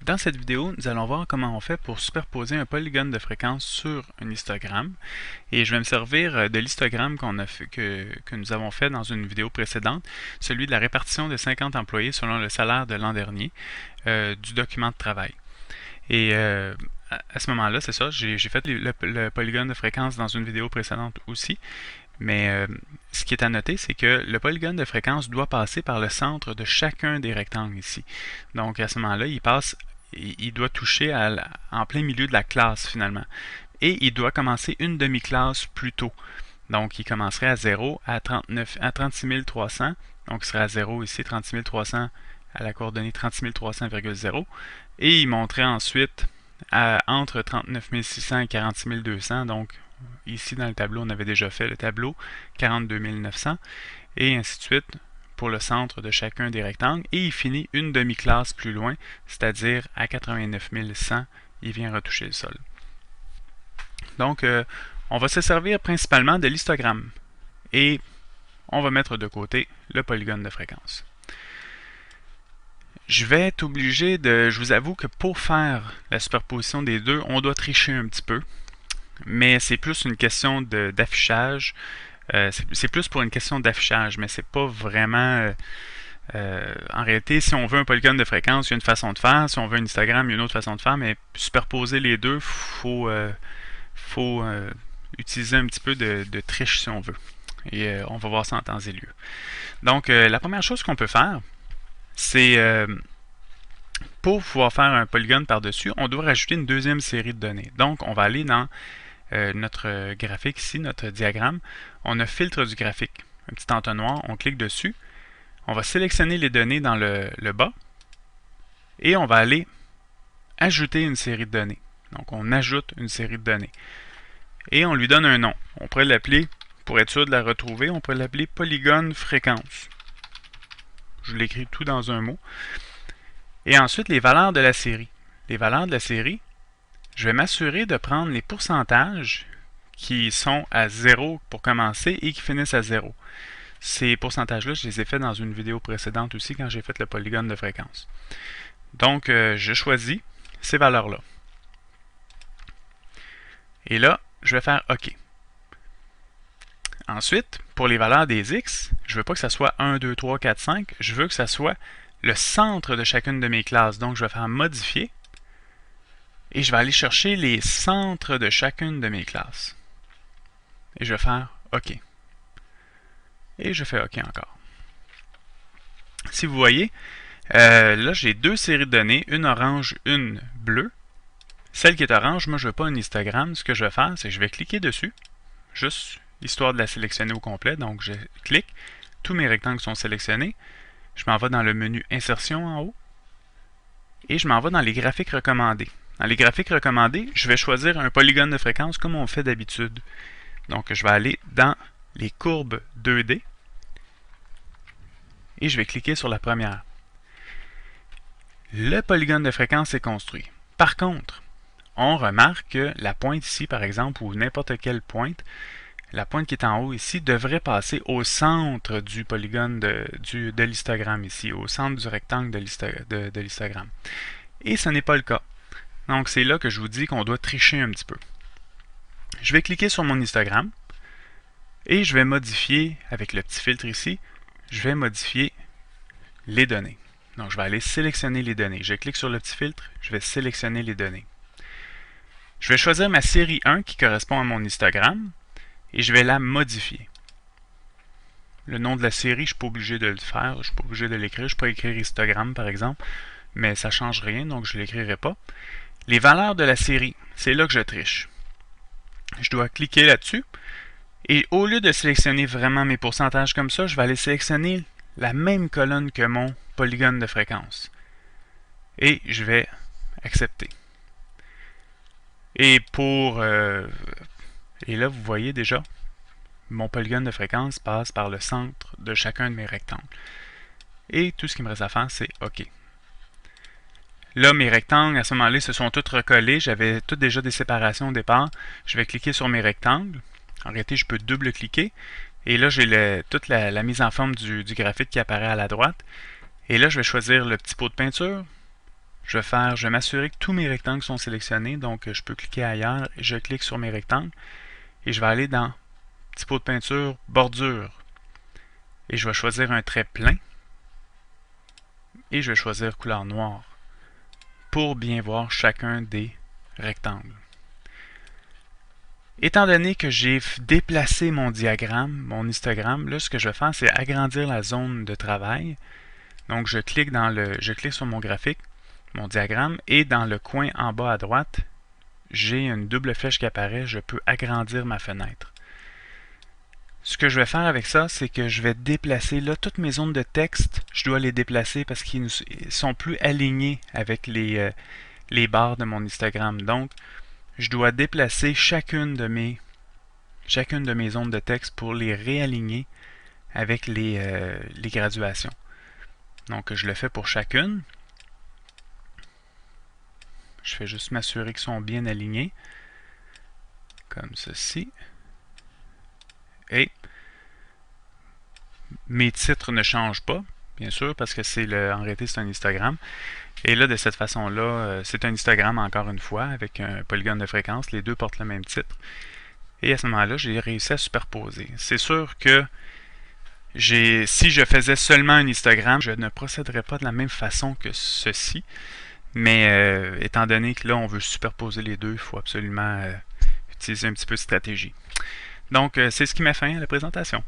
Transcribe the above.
Dans cette vidéo, nous allons voir comment on fait pour superposer un polygone de fréquence sur un histogramme. Et je vais me servir de l'histogramme que nous avons fait dans une vidéo précédente, celui de la répartition de 50 employés selon le salaire de l'an dernier du document de travail. Et à ce moment-là, c'est ça, j'ai fait le polygone de fréquence dans une vidéo précédente aussi. Mais ce qui est à noter, c'est que le polygone de fréquence doit passer par le centre de chacun des rectangles ici. Donc à ce moment-là, il doit toucher en plein milieu de la classe finalement. Et il doit commencer une demi-classe plus tôt. Donc il commencerait à 0 à 36 300. Donc il serait à 0 ici, 36 300 à la coordonnée 36 300,0. Et il monterait ensuite entre 39 600 et 46 200. Donc ici dans le tableau, on avait déjà fait le tableau 42 900 et ainsi de suite pour le centre de chacun des rectangles. Et il finit une demi-classe plus loin, c'est-à-dire à 89 100, il vient retoucher le sol. Donc, on va se servir principalement de l'histogramme et on va mettre de côté le polygone de fréquence. Je vais être obligé je vous avoue que pour faire la superposition des deux, on doit tricher un petit peu. Mais c'est plus une question d'affichage. C'est plus pour une question d'affichage, mais c'est pas vraiment... en réalité, si on veut un polygone de fréquence, il y a une façon de faire. Si on veut un histogramme, il y a une autre façon de faire. Mais superposer les deux, faut utiliser un petit peu de triche si on veut. Et on va voir ça en temps et lieu. Donc, la première chose qu'on peut faire, c'est... pour pouvoir faire un polygone par-dessus, on doit rajouter une deuxième série de données. Donc, on va aller dans notre graphique ici, notre diagramme. On a filtre du graphique, un petit entonnoir, on clique dessus. On va sélectionner les données dans le bas et on va aller ajouter une série de données. Donc, on ajoute une série de données. Et on lui donne un nom. On pourrait l'appeler, pour être sûr de la retrouver, on pourrait l'appeler polygone fréquence. Je l'écris tout dans un mot. Et ensuite, les valeurs de la série. Les valeurs de la série, je vais m'assurer de prendre les pourcentages qui sont à 0 pour commencer et qui finissent à 0. Ces pourcentages-là, je les ai faits dans une vidéo précédente aussi quand j'ai fait le polygone de fréquence. Donc, je choisis ces valeurs-là. Et là, je vais faire OK. Ensuite, pour les valeurs des X, je ne veux pas que ça soit 1, 2, 3, 4, 5. Je veux que ça soit le centre de chacune de mes classes. Donc, je vais faire modifier. Et je vais aller chercher les centres de chacune de mes classes. Et je vais faire OK. Et je fais OK encore. Si vous voyez, là j'ai deux séries de données, une orange, une bleue. Celle qui est orange, moi je ne veux pas un histogramme. Ce que je vais faire, c'est que je vais cliquer dessus, juste histoire de la sélectionner au complet. Donc je clique, tous mes rectangles sont sélectionnés. Je m'en vais dans le menu Insertion en haut. Et je m'en vais dans les graphiques recommandés. Dans les graphiques recommandés, je vais choisir un polygone de fréquence comme on fait d'habitude. Donc, je vais aller dans les courbes 2D et je vais cliquer sur la première. Le polygone de fréquence est construit. Par contre, on remarque que la pointe ici, par exemple, ou n'importe quelle pointe, la pointe qui est en haut ici, devrait passer au centre du polygone de l'histogramme ici, au centre du rectangle de l'histogramme. Et ce n'est pas le cas. Donc, c'est là que je vous dis qu'on doit tricher un petit peu. Je vais cliquer sur mon histogramme et je vais modifier, avec le petit filtre ici, je vais modifier les données. Donc, je vais aller sélectionner les données. Je clique sur le petit filtre, je vais sélectionner les données. Je vais choisir ma série 1 qui correspond à mon histogramme et je vais la modifier. Le nom de la série, je ne suis pas obligé de le faire, je ne suis pas obligé de l'écrire. Je peux écrire histogramme par exemple, mais ça ne change rien, donc je ne l'écrirai pas. Les valeurs de la série, c'est là que je triche. Je dois cliquer là-dessus. Et au lieu de sélectionner vraiment mes pourcentages comme ça, je vais aller sélectionner la même colonne que mon polygone de fréquence. Et je vais accepter. Et et là, vous voyez déjà, mon polygone de fréquence passe par le centre de chacun de mes rectangles. Et tout ce qu'il me reste à faire, c'est OK. Là, mes rectangles, à ce moment-là, se sont tous recollés. J'avais toutes déjà des séparations au départ. Je vais cliquer sur mes rectangles. En réalité, je peux double-cliquer. Et là, j'ai toute la mise en forme du graphique qui apparaît à la droite. Et là, je vais choisir le petit pot de peinture. je vais m'assurer que tous mes rectangles sont sélectionnés. Donc, je peux cliquer ailleurs, je clique sur mes rectangles et je vais aller dans petit pot de peinture, bordure. Et je vais choisir un trait plein et je vais choisir couleur noire pour bien voir chacun des rectangles. Étant donné que j'ai déplacé mon diagramme, mon histogramme, là, ce que je vais faire, c'est agrandir la zone de travail. Donc, je clique sur mon graphique, mon diagramme, et dans le coin en bas à droite, j'ai une double flèche qui apparaît. Je peux agrandir ma fenêtre. Ce que je vais faire avec ça, c'est que je vais déplacer, là, toutes mes zones de texte, je dois les déplacer parce qu'ils sont plus alignés avec les barres de mon histogramme. Donc, je dois déplacer chacune de mes zones de texte pour les réaligner avec les graduations. Donc, je le fais pour chacune. Je fais juste m'assurer qu'ils sont bien alignés. Comme ceci. Et mes titres ne changent pas, bien sûr, parce que en réalité, c'est un histogramme. Et là, de cette façon-là, c'est un histogramme encore une fois, avec un polygone de fréquence. Les deux portent le même titre. Et à ce moment-là, j'ai réussi à superposer. C'est sûr que si je faisais seulement un histogramme, je ne procéderais pas de la même façon que ceci. Mais étant donné que là, on veut superposer les deux, il faut absolument utiliser un petit peu de stratégie. Donc, c'est ce qui met fin à la présentation.